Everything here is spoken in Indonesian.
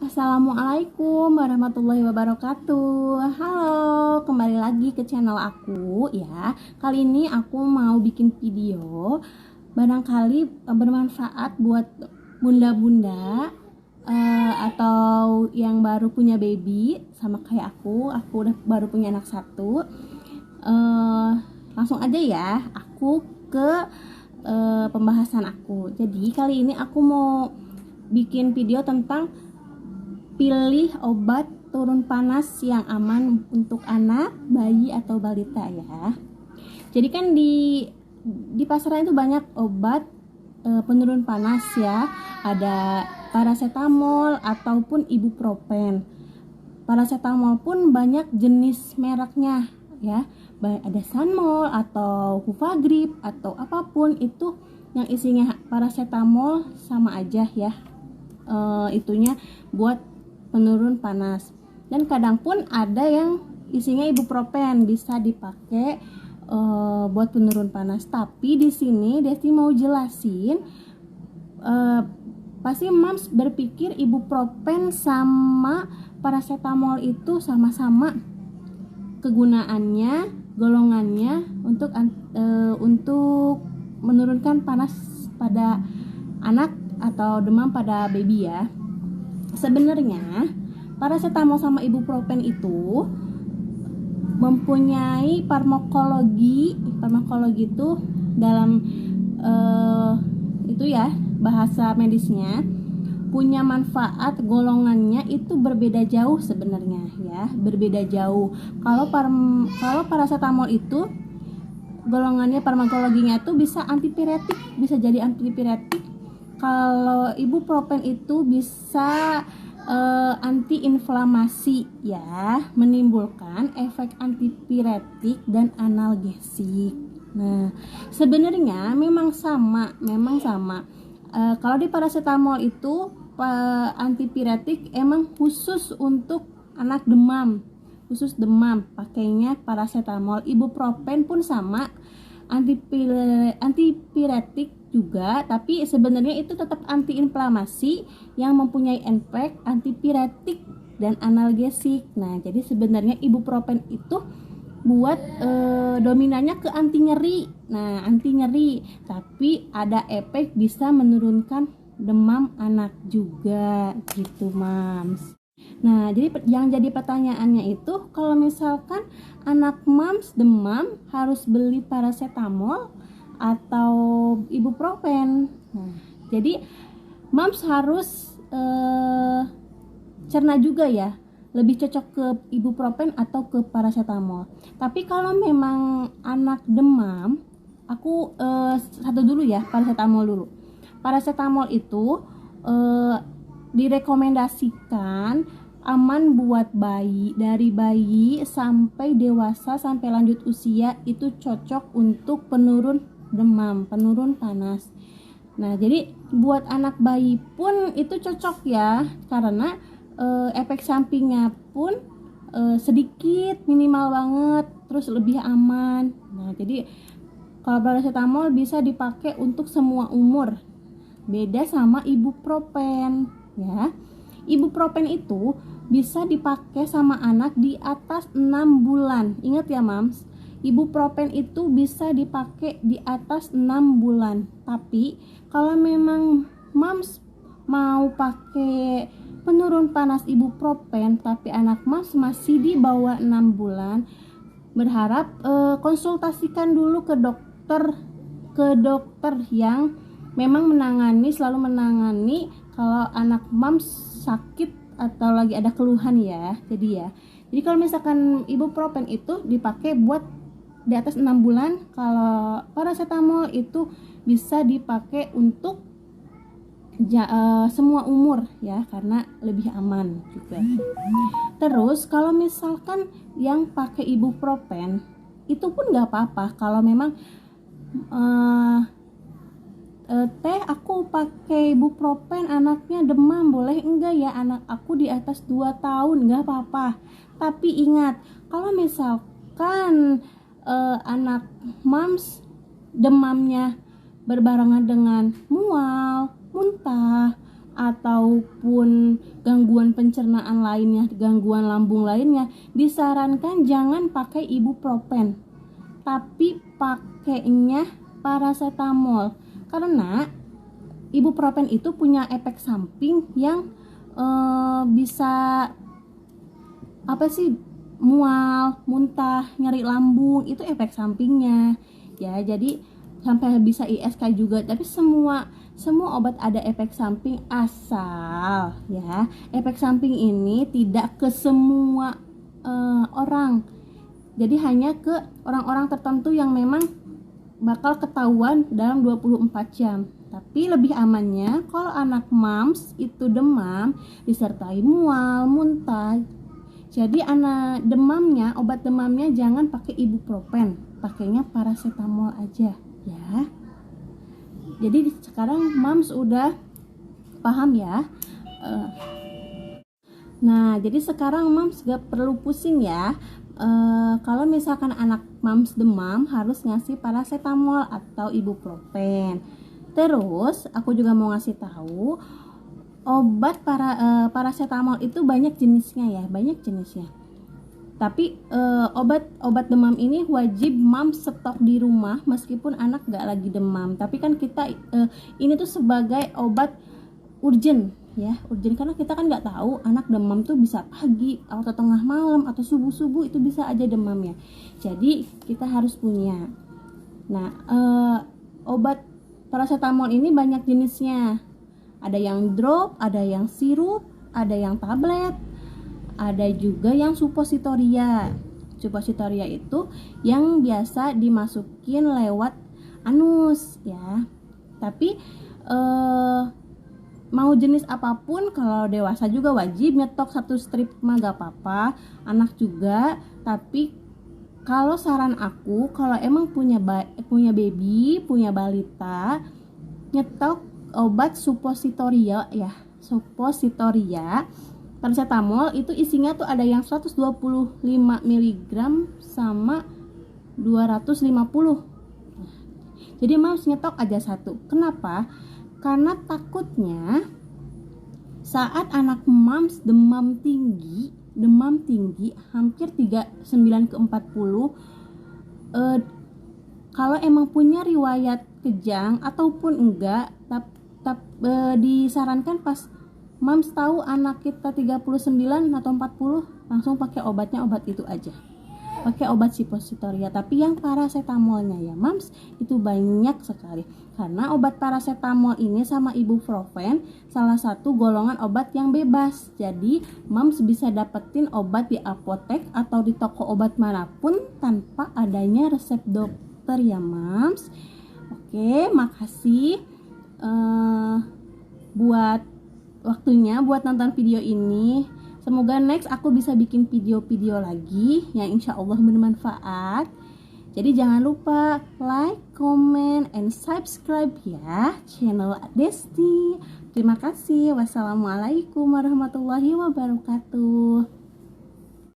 Assalamualaikum warahmatullahi wabarakatuh. Halo, kembali lagi ke channel aku ya. Kali ini aku mau bikin video barangkali bermanfaat buat bunda-bunda atau yang baru punya baby sama kayak aku. Aku udah baru punya anak satu. Langsung aja ya, aku ke pembahasan aku. Jadi kali ini aku mau bikin video tentang pilih obat turun panas yang aman untuk anak, bayi atau balita ya. Jadi kan di pasaran itu banyak obat penurun panas ya. Ada paracetamol ataupun ibuprofen. Paracetamol pun banyak jenis mereknya ya. Ada Sanmol atau Huvagrip atau apapun itu yang isinya paracetamol sama aja ya. Itunya buat penurun panas, dan kadang pun ada yang isinya ibuprofen bisa dipakai buat penurun panas. Tapi di sini Desti mau jelasin, pasti moms berpikir ibuprofen sama paracetamol itu sama-sama kegunaannya, golongannya untuk menurunkan panas pada anak atau demam pada baby ya. Sebenarnya paracetamol sama ibuprofen itu mempunyai farmakologi itu dalam itu ya bahasa medisnya, punya manfaat golongannya itu berbeda jauh sebenarnya ya, berbeda jauh. Kalau paracetamol itu golongannya farmakologinya itu bisa antipiretik, bisa jadi antipiretik. Kalau ibuprofen itu bisa antiinflamasi ya, menimbulkan efek antipiretik dan analgesik. Nah, sebenarnya memang sama. Kalau di paracetamol itu antipiretik emang khusus untuk anak demam, khusus demam pakainya paracetamol. Ibuprofen pun sama, antipiretik juga, tapi sebenarnya itu tetap antiinflamasi yang mempunyai efek antipiretik dan analgesik. Nah, jadi sebenarnya ibuprofen itu buat dominannya ke anti nyeri. Nah, anti nyeri, tapi ada efek bisa menurunkan demam anak juga gitu, Mams. Nah, jadi yang jadi pertanyaannya itu, kalau misalkan anak Mams demam harus beli paracetamol atau ibuprofen. Nah, jadi Mams harus cerna juga ya, lebih cocok ke ibuprofen atau ke paracetamol. Tapi kalau memang anak demam, aku satu dulu ya, paracetamol dulu. Paracetamol itu direkomendasikan aman buat bayi, dari bayi sampai dewasa sampai lanjut usia, itu cocok untuk penurun demam, penurun panas. Nah, jadi buat anak bayi pun itu cocok ya, karena efek sampingnya pun sedikit, minimal banget, terus lebih aman. Nah, jadi kalau paracetamol bisa dipakai untuk semua umur. Beda sama ibuprofen ya. Ibuprofen itu bisa dipakai sama anak di atas 6 bulan. Ingat ya, Mams. Ibuprofen itu bisa dipakai di atas 6 bulan. Tapi kalau memang Mams mau pakai penurun panas ibuprofen tapi anak Mams masih di bawah 6 bulan, berharap konsultasikan dulu ke dokter yang memang selalu menangani kalau anak Mams sakit atau lagi ada keluhan ya. Jadi kalau misalkan ibuprofen itu dipakai buat di atas 6 bulan, kalau paracetamol itu bisa dipakai untuk semua umur ya, karena lebih aman juga. Terus kalau misalkan yang pakai ibuprofen itu pun nggak apa-apa. Kalau memang aku pakai ibuprofen anaknya demam, boleh enggak ya, anak aku di atas 2 tahun, nggak apa-apa. Tapi ingat, kalau misalkan anak Mams demamnya berbarengan dengan mual, muntah, ataupun gangguan pencernaan lainnya, gangguan lambung lainnya, disarankan jangan pakai ibuprofen, tapi pakainya paracetamol. Karena ibuprofen itu punya efek samping yang bisa mual, muntah, nyeri lambung, itu efek sampingnya. Ya, jadi sampai bisa ISK juga. Tapi semua obat ada efek samping, asal ya efek samping ini tidak ke semua orang. Jadi hanya ke orang-orang tertentu yang memang bakal ketahuan dalam 24 jam. Tapi lebih amannya kalau anak mams itu demam disertai mual, muntah. Jadi anak demamnya, obat demamnya jangan pakai ibuprofen, pakainya paracetamol aja ya. Jadi sekarang mams udah paham ya. Nah, jadi sekarang mams gak perlu pusing ya. Kalau misalkan anak mams demam harus ngasih paracetamol atau ibuprofen. Terus aku juga mau ngasih tahu obat paracetamol itu banyak jenisnya ya, banyak jenisnya. Tapi obat demam ini wajib mams stok di rumah meskipun anak gak lagi demam. Tapi kan kita ini tuh sebagai obat urgent ya, urgent karena kita kan nggak tahu anak demam tuh bisa pagi atau tengah malam atau subuh itu bisa aja demamnya. Jadi kita harus punya. Nah, obat paracetamol ini banyak jenisnya. Ada yang drop, ada yang sirup, ada yang tablet, ada juga yang suppositoria. Suppositoria itu yang biasa dimasukin lewat anus ya. Tapi mau jenis apapun, kalau dewasa juga wajib nyetok 1 strip mah gak apa-apa, anak juga. Tapi kalau saran aku, kalau emang punya baby, punya balita, nyetok obat suppositoria ya, suppositoria paracetamol itu isinya tuh ada yang 125 mg sama 250. Jadi mams nyetok aja 1. Kenapa? Karena takutnya saat anak mams demam tinggi hampir 39/40, kalau emang punya riwayat kejang ataupun enggak, disarankan pas mams tahu anak kita 39 atau 40 langsung pakai obatnya, obat itu aja, pakai obat suppositoria. Tapi yang paracetamolnya ya mams itu banyak sekali, karena obat paracetamol ini sama ibuprofen salah satu golongan obat yang bebas. Jadi mams bisa dapetin obat di apotek atau di toko obat manapun tanpa adanya resep dokter ya mams. Oke, makasih buat waktunya buat nonton video ini. Semoga next aku bisa bikin video-video lagi yang insya Allah bermanfaat. Jadi jangan lupa like, comment, and subscribe ya channel Desti. Terima kasih. Wassalamualaikum warahmatullahi wabarakatuh.